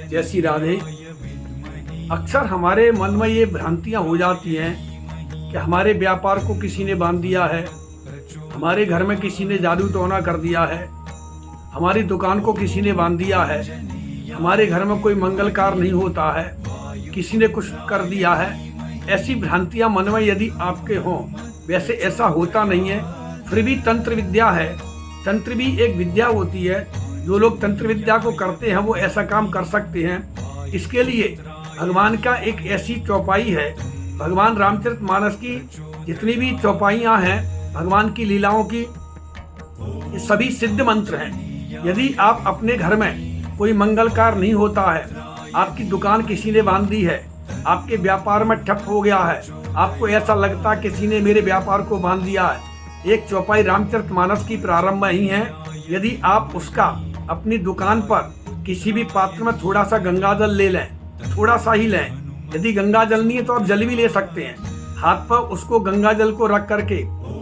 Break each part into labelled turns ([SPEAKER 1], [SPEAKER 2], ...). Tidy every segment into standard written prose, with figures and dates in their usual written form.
[SPEAKER 1] जय श्री राधे। अक्सर हमारे मन में ये भ्रांतियां हो जाती हैं कि हमारे व्यापार को किसी ने बांध दिया है, हमारे घर में किसी ने जादू टोना कर दिया है, हमारी दुकान को किसी ने बांध दिया है, हमारे घर में कोई मंगल कार्य नहीं होता है, किसी ने कुछ कर दिया है। ऐसी भ्रांतियां मन में यदि आपके हों, वैसे ऐसा होता नहीं है। फिर भी तंत्र विद्या है। तंत्र भी एक विद्या होती है। जो लोग तंत्र विद्या को करते हैं वो ऐसा काम कर सकते हैं। इसके लिए भगवान का एक ऐसी चौपाई है, भगवान रामचरितमानस की जितनी भी चौपाइयाँ हैं, भगवान की लीलाओं की, ये सभी सिद्ध मंत्र हैं। यदि आप अपने घर में कोई मंगल कार्य नहीं होता है, आपकी दुकान किसी ने बांध दी है, आपके व्यापार में ठप हो गया है, आपको ऐसा लगता है किसी ने मेरे व्यापार को बांध दिया है, एक चौपाई रामचरितमानस की प्रारंभ में ही है। यदि आप उसका अपनी दुकान पर किसी भी पात्र में थोड़ा सा गंगा जल ले लें, थोड़ा सा ही लें। यदि गंगा जल नहीं है तो आप जल भी ले सकते हैं। हाथ पर उसको गंगा जल को रख करके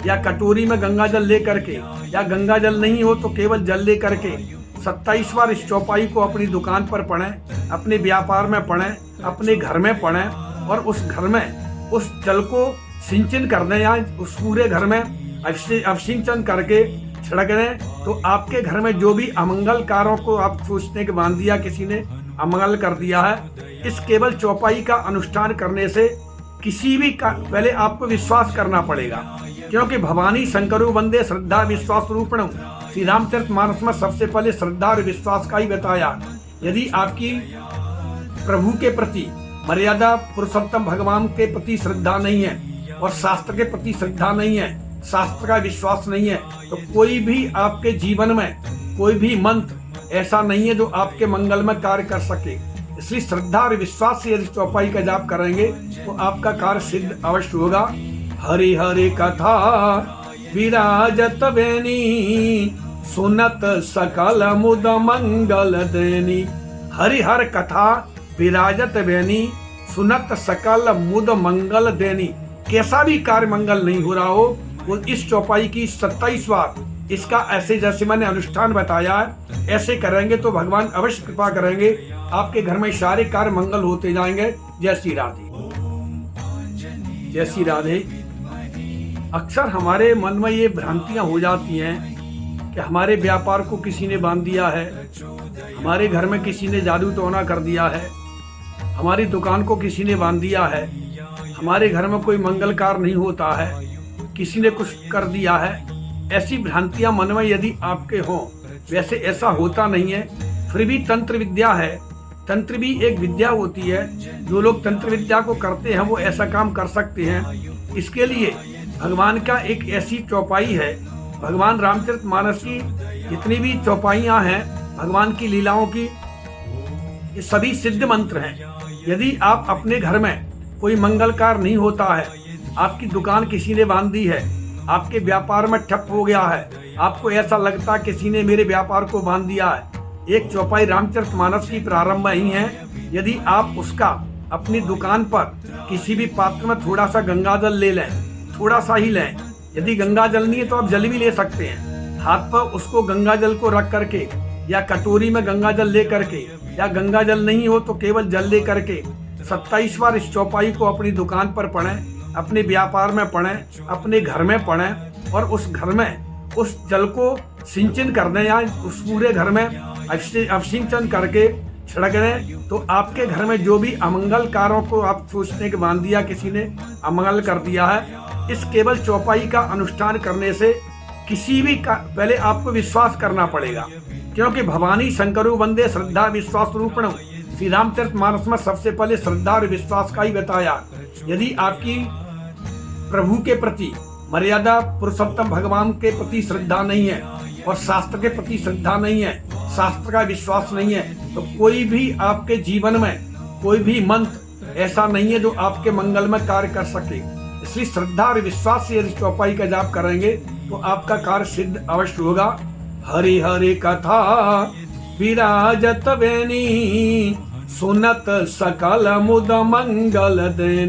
[SPEAKER 1] या कटोरी में गंगा जल ले करके, या गंगा जल नहीं हो तो केवल जल ले करके 27 बार इस चौपाई को अपनी दुकान पर पढ़ें, अपने व्यापार में पढ़ें, अपने घर में पढ़ें, और उस घर में उस जल को सिंचन कर दें या उस पूरे घर में अवसिंचन करके छिड़क दें। तो आपके घर में जो भी अमंगल कार्यों को आप सोचते हैं कि बांध दिया, किसी ने अमंगल कर दिया है, इस केवल चौपाई का अनुष्ठान करने से किसी भी पहले आपको विश्वास करना पड़ेगा, क्योंकि भवानी शंकरु वंदे श्रद्धा विश्वास रूपणम। श्री रामचरितमानस में सबसे पहले श्रद्धा और विश्वास का ही बताया। यदि आपकी प्रभु के प्रति मर्यादा, पुरुषोत्तम भगवान के प्रति श्रद्धा नहीं है और शास्त्र के प्रति श्रद्धा नहीं है, शास्त्र का विश्वास नहीं है, तो कोई भी आपके जीवन में कोई भी मंत्र ऐसा नहीं है जो आपके मंगल में कार्य कर सके। इसलिए श्रद्धा और विश्वास से यदि चौपाई का जाप करेंगे तो आपका कार्य सिद्ध अवश्य होगा। हरि हरि कथा विराजत बेनी, सुनत सकल मुद मंगल देनी। हरि हर कथा विराजत बेनी, सुनत सकल मुद मंगल देनी। कैसा भी कार्य मंगल नहीं हो रहा हो, वो इस चौपाई की 27 बार इसका ऐसे जैसे मैंने अनुष्ठान बताया है, ऐसे करेंगे तो भगवान अवश्य कृपा करेंगे। आपके घर में सारे कार्य मंगल होते जाएंगे। जय श्री राधे। जय श्री राधे। अक्सर हमारे मन में ये भ्रांतियां हो जाती हैं कि हमारे व्यापार को किसी ने बांध दिया है, हमारे घर में किसी ने जादू टोना कर दिया है, हमारी दुकान को किसी ने बांध दिया है, हमारे घर में कोई मंगल कार्य नहीं होता है, किसी ने कुछ कर दिया है। ऐसी भ्रांतियां मन में यदि आपके हों, वैसे ऐसा होता नहीं है। फिर भी तंत्र विद्या है। तंत्र भी एक विद्या होती है। जो लोग तंत्र विद्या को करते हैं वो ऐसा काम कर सकते हैं। इसके लिए भगवान का एक ऐसी चौपाई है, भगवान रामचरितमानस की जितनी भी चौपाइयाँ हैं, भगवान की लीलाओं की, ये सभी सिद्ध मंत्र हैं। यदि आप अपने घर में कोई मंगल कार्य नहीं होता है, आपकी दुकान किसी ने बांध दी है, आपके व्यापार में ठप हो गया है, आपको ऐसा लगता किसी ने मेरे व्यापार को बांध दिया है, एक चौपाई रामचरितमानस की प्रारंभ में ही है। यदि आप उसका अपनी दुकान पर किसी भी पात्र में थोड़ा सा गंगा जल ले लें, थोड़ा सा ही लें। यदि गंगा जल नहीं है तो आप जल भी ले सकते हैं। हाथ पर उसको गंगा जल को रख करके या कटोरी में गंगा जल ले करके, या गंगा जल नहीं हो तो केवल जल ले करके 27 बार इस चौपाई को अपनी दुकान पर पढ़ें, अपने व्यापार में पढ़ें, अपने घर में पढ़ें, और उस घर में उस जल को सिंचन कर दें या उस पूरे घर में अवसिंचन करके छिड़क दें। तो आपके घर में जो भी अमंगल कार्यों को आप सोचते हैं कि बांध दिया, किसी ने अमंगल कर दिया है, इस केवल चौपाई का अनुष्ठान करने से किसी भी पहले आपको विश्वास करना पड़ेगा, क्योंकि भवानी शंकरु वंदे श्रद्धा विश्वास रूपणम। श्री रामचरितमानस में सबसे पहले श्रद्धा और विश्वास का ही बताया। यदि आपकी प्रभु के प्रति मर्यादा, पुरुषोत्तम भगवान के प्रति श्रद्धा नहीं है और शास्त्र के प्रति श्रद्धा नहीं है, शास्त्र का विश्वास नहीं है, तो कोई भी आपके जीवन में कोई भी मंत्र ऐसा नहीं है जो आपके मंगल में कार्य कर सके। इसलिए श्रद्धा और विश्वास से यदि चौपाई का जाप करेंगे तो आपका कार्य सिद्ध अवश्य होगा। हरि हरि कथा विराजत बेनी, सुनत सकल मुद मंगल देनी।